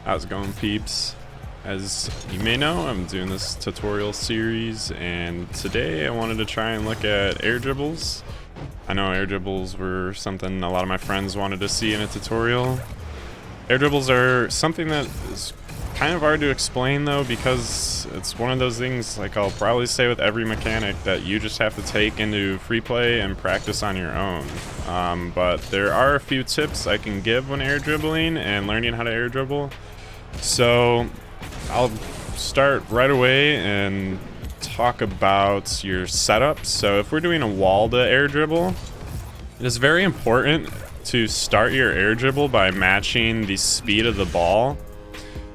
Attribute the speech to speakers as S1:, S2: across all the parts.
S1: How's it going, peeps? As you may know, I'm doing this tutorial series, and today I wanted to try and look at air dribbles. I know air dribbles were something a lot of my friends wanted to see in a tutorial. Air dribbles are something that is kind of hard to explain though, because it's one of those things, like I'll probably say with every mechanic, that you just have to take into free play and practice on your own. But there are a few tips I can give when air dribbling and learning how to air dribble. So I'll start right away and talk about your setup. So if we're doing a wall to air dribble, it is very important to start your air dribble by matching the speed of the ball.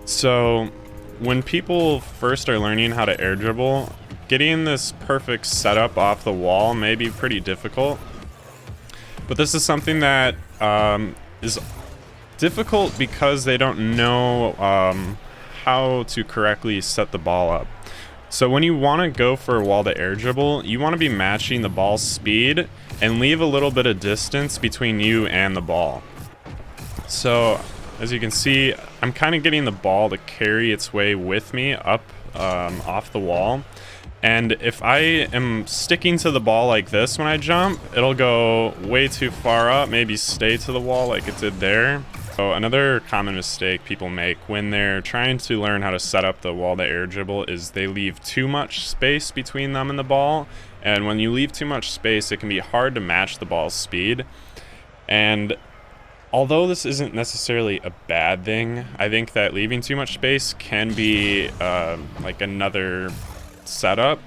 S1: So when people first are learning how to air dribble, getting this perfect setup off the wall may be pretty difficult. But this is something that is difficult because they don't know how to correctly set the ball up. So when you want to go for a wall to air dribble, you want to be matching the ball's speed and leave a little bit of distance between you and the ball. So as you can see, I'm kind of getting the ball to carry its way with me up off the wall. And if I am sticking to the ball like this when I jump, it'll go way too far up, maybe stay to the wall like it did there. So another common mistake people make when they're trying to learn how to set up the wall to air dribble is they leave too much space between them and the ball. And when you leave too much space, it can be hard to match the ball's speed. And although this isn't necessarily a bad thing, I think that leaving too much space can be like another setup.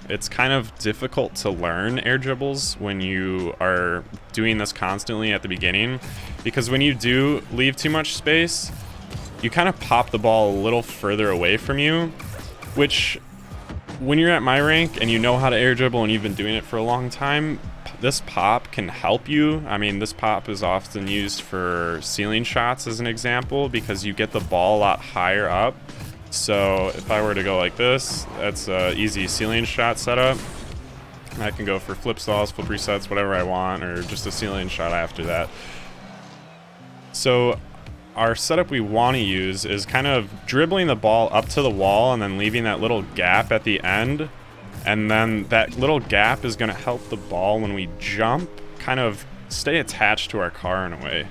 S1: It's kind of difficult to learn air dribbles when you are doing this constantly at the beginning, because when you do leave too much space, you kind of pop the ball a little further away from you, which when you're at my rank and you know how to air dribble and you've been doing it for a long time, this pop can help you. I mean, this pop is often used for ceiling shots as an example, because you get the ball a lot higher up. So if I were to go like this, that's an easy ceiling shot setup. I can go for flip stalls, flip resets, whatever I want, or just a ceiling shot after that. So our setup we want to use is kind of dribbling the ball up to the wall and then leaving that little gap at the end. And then that little gap is going to help the ball, when we jump, kind of stay attached to our car in a way.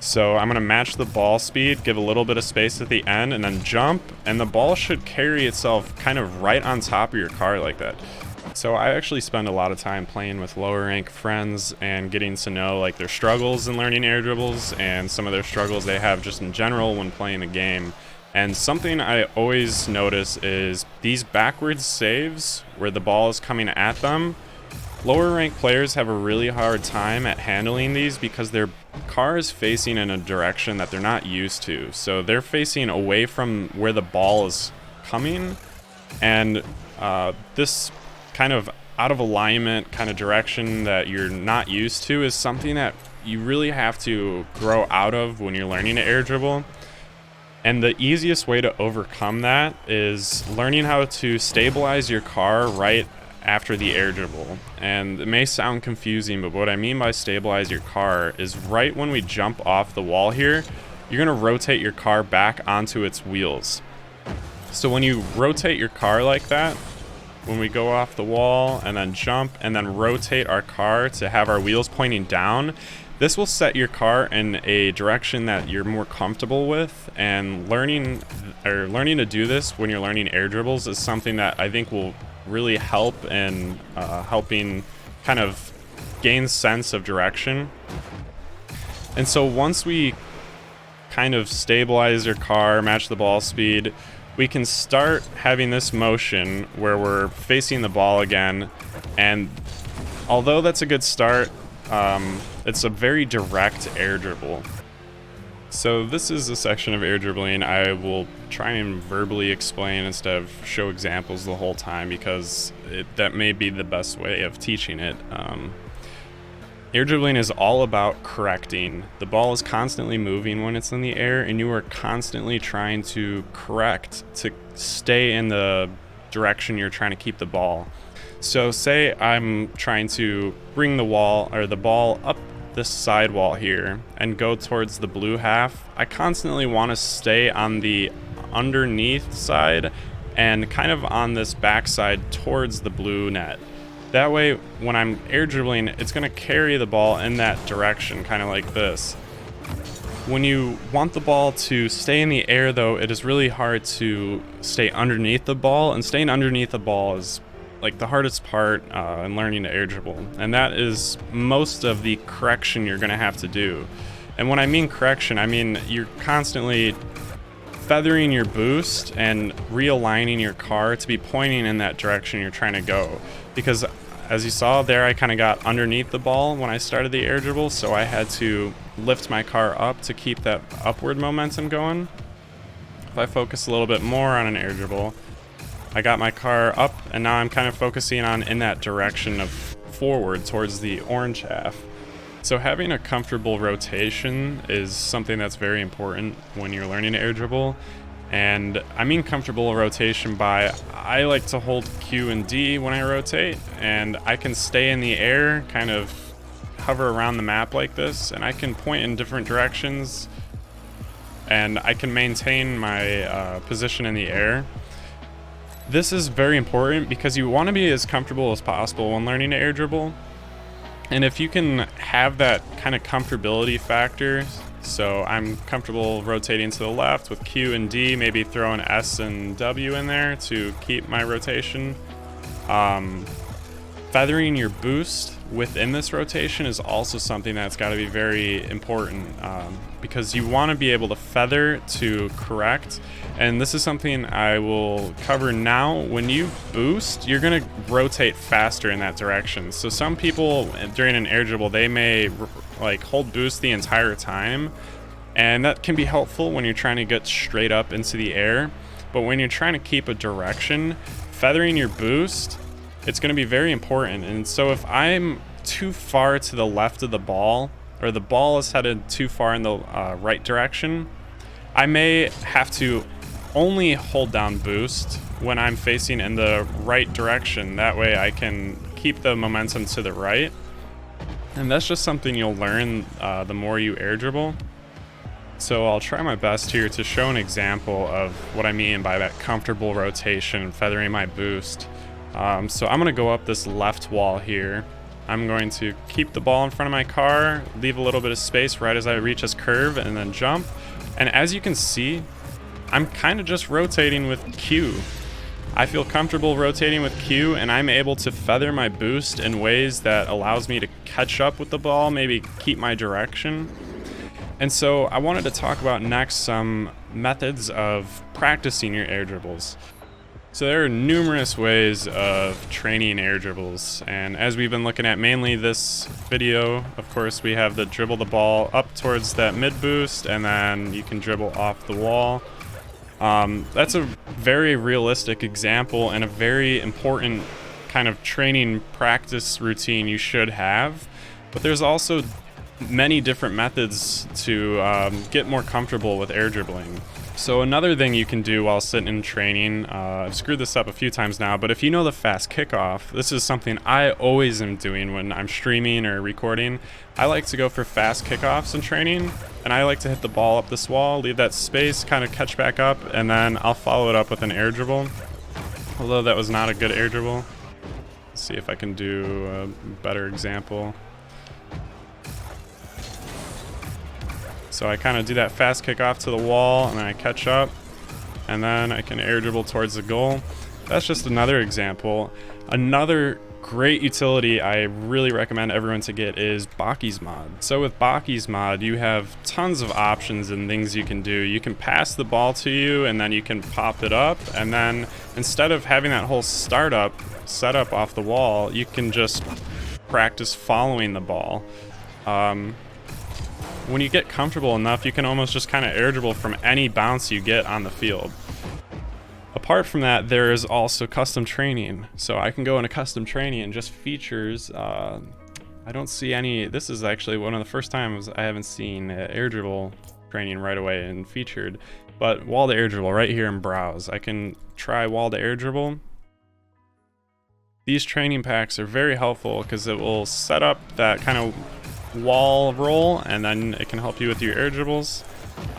S1: So I'm going to match the ball speed, give a little bit of space at the end, and then jump, and the ball should carry itself kind of right on top of your car like that. So I actually spend a lot of time playing with lower rank friends and getting to know like their struggles in learning air dribbles and some of their struggles they have just in general when playing the game. And something I always notice is these backwards saves where the ball is coming at them. Lower ranked players have a really hard time at handling these because their car is facing in a direction that they're not used to. So they're facing away from where the ball is coming, and this kind of out of alignment kind of direction that you're not used to is something that you really have to grow out of when you're learning to air dribble. And the easiest way to overcome that is learning how to stabilize your car right after the air dribble. And it may sound confusing, but what I mean by stabilize your car is right when we jump off the wall here, you're going to rotate your car back onto its wheels. So when you rotate your car like that, when we go off the wall and then jump and then rotate our car to have our wheels pointing down, this will set your car in a direction that you're more comfortable with. And learning to do this when you're learning air dribbles is something that I think will really help in helping kind of gain sense of direction. And so once we kind of stabilize your car, match the ball speed, we can start having this motion where we're facing the ball again. And although that's a good start, it's a very direct air dribble. So this is a section of air dribbling I will try and verbally explain instead of show examples the whole time, because that may be the best way of teaching it. Air dribbling is all about correcting. The ball is constantly moving when it's in the air, and you are constantly trying to correct to stay in the direction you're trying to keep the ball. So say I'm trying to bring the ball up this sidewall here and go towards the blue half, I constantly want to stay on the underneath side and kind of on this backside towards the blue net. That way, when I'm air dribbling, it's going to carry the ball in that direction, kind of like this. When you want the ball to stay in the air, though, it is really hard to stay underneath the ball, and staying underneath the ball is like the hardest part in learning to air dribble, and that is most of the correction you're going to have to do. And when I mean correction, I mean you're constantly feathering your boost and realigning your car to be pointing in that direction you're trying to go, because as you saw there, I kind of got underneath the ball when I started the air dribble, so I had to lift my car up to keep that upward momentum going. If I focus a little bit more on an air dribble, I got my car up, and now I'm kind of focusing on in that direction of forward towards the orange half. So having a comfortable rotation is something that's very important when you're learning to air dribble. And I mean comfortable rotation by, I like to hold Q and D when I rotate, and I can stay in the air, kind of hover around the map like this, and I can point in different directions, and I can maintain my position in the air. This is very important because you want to be as comfortable as possible when learning to air dribble. And if you can have that kind of comfortability factor, so I'm comfortable rotating to the left with Q and D, maybe throw an S and W in there to keep my rotation. Feathering your boost within this rotation is also something that's got to be very important, because you want to be able to feather to correct. And this is something I will cover now. When you boost, you're going to rotate faster in that direction. So some people during an air dribble, they may like hold boost the entire time, and that can be helpful when you're trying to get straight up into the air. But when you're trying to keep a direction, feathering your boost, it's going to be very important. And so if I'm too far to the left of the ball, or the ball is headed too far in the right direction, I may have to only hold down boost when I'm facing in the right direction. That way I can keep the momentum to the right. And that's just something you'll learn the more you air dribble. So I'll try my best here to show an example of what I mean by that comfortable rotation, feathering my boost. So I'm going to go up this left wall here. I'm going to keep the ball in front of my car, leave a little bit of space right as I reach this curve, and then jump. And as you can see, I'm kind of just rotating with Q. I feel comfortable rotating with Q, and I'm able to feather my boost in ways that allows me to catch up with the ball, maybe keep my direction. And so I wanted to talk about next some methods of practicing your air dribbles. So there are numerous ways of training air dribbles, and as we've been looking at mainly this video, of course, we have the dribble the ball up towards that mid boost, and then you can dribble off the wall. That's a very realistic example and a very important kind of training practice routine you should have, but there's also many different methods to get more comfortable with air dribbling. So another thing you can do while sitting in training, I've screwed this up a few times now, but if you know the fast kickoff, this is something I always am doing when I'm streaming or recording. I like to go for fast kickoffs in training, and I like to hit the ball up this wall, leave that space, kind of catch back up, and then I'll follow it up with an air dribble. Although that was not a good air dribble. Let's see if I can do a better example. So I kind of do that fast kickoff to the wall, and then I catch up, and then I can air dribble towards the goal. That's just another example. Another great utility I really recommend everyone to get is Baki's mod. So with Baki's mod, you have tons of options and things you can do. You can pass the ball to you, and then you can pop it up, and then instead of having that whole setup off the wall, you can just practice following the ball. When you get comfortable enough, you can almost just kind of air dribble from any bounce you get on the field. Apart from that, there is also custom training. So I can go into custom training and just features. I don't see any. This is actually one of the first times I haven't seen air dribble training right away and featured. But wall to air dribble right here in browse. I can try wall to air dribble. These training packs are very helpful because it will set up that kind of wall roll, and then it can help you with your air dribbles.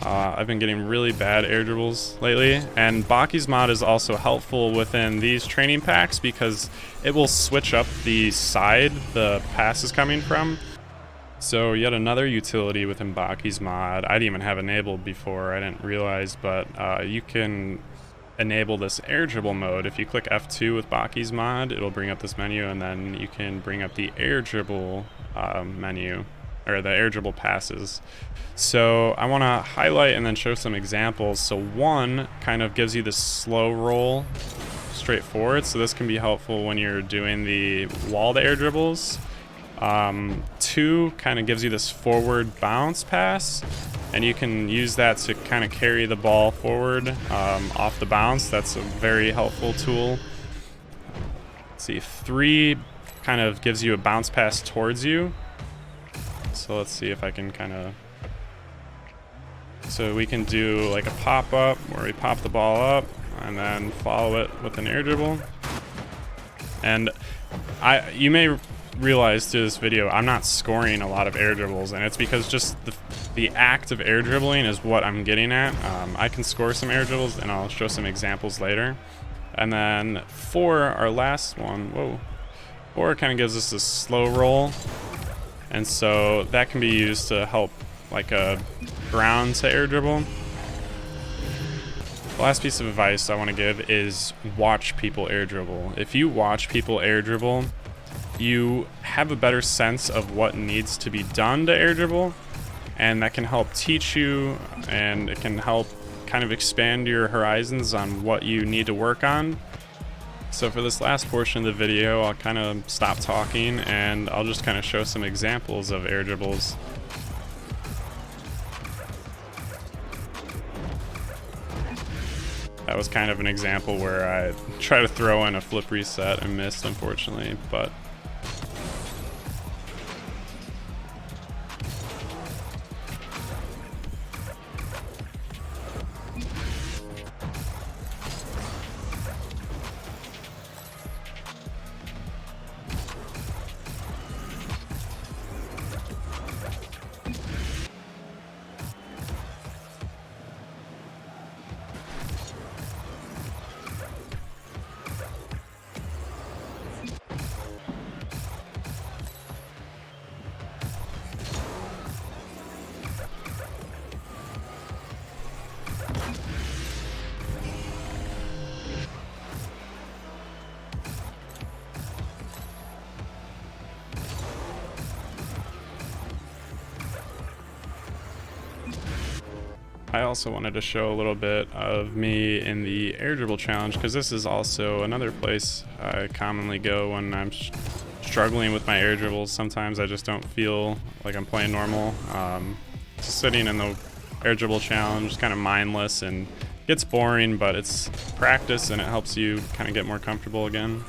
S1: I've been getting really bad air dribbles lately, and Baki's mod is also helpful within these training packs because it will switch up the side the pass is coming from. So yet another utility within Baki's mod I didn't even have enabled before, I didn't realize, but you can enable this air dribble mode. If you click F2 with Baki's mod, it'll bring up this menu, and then you can bring up the air dribble menu, or the air dribble passes. So I want to highlight and then show some examples. So one kind of gives you the slow roll straight forward, so this can be helpful when you're doing the wall to air dribbles. Two kind of gives you this forward bounce pass, and you can use that to kind of carry the ball forward off the bounce. That's a very helpful tool. Let's see, three kind of gives you a bounce pass towards you. So let's see if I can kind of... So we can do like a pop-up where we pop the ball up and then follow it with an air dribble. And you may realize through this video I'm not scoring a lot of air dribbles, and it's because just the act of air dribbling is what I'm getting at. I can score some air dribbles, and I'll show some examples later. And then 4, our last one, 4 kind of gives us a slow roll, and so that can be used to help like a ground to air dribble. The last piece of advice I want to give is watch people air dribble. If you watch people air dribble, you have a better sense of what needs to be done to air dribble, and that can help teach you, and it can help kind of expand your horizons on what you need to work on. So for this last portion of the video, I'll kind of stop talking and I'll just kind of show some examples of air dribbles. That was kind of an example where I tried to throw in a flip reset and missed, unfortunately, but I also wanted to show a little bit of me in the air dribble challenge, because this is also another place I commonly go when I'm struggling with my air dribbles. Sometimes I just don't feel like I'm playing normal. Sitting in the air dribble challenge is kind of mindless and gets boring, but it's practice and it helps you kind of get more comfortable again.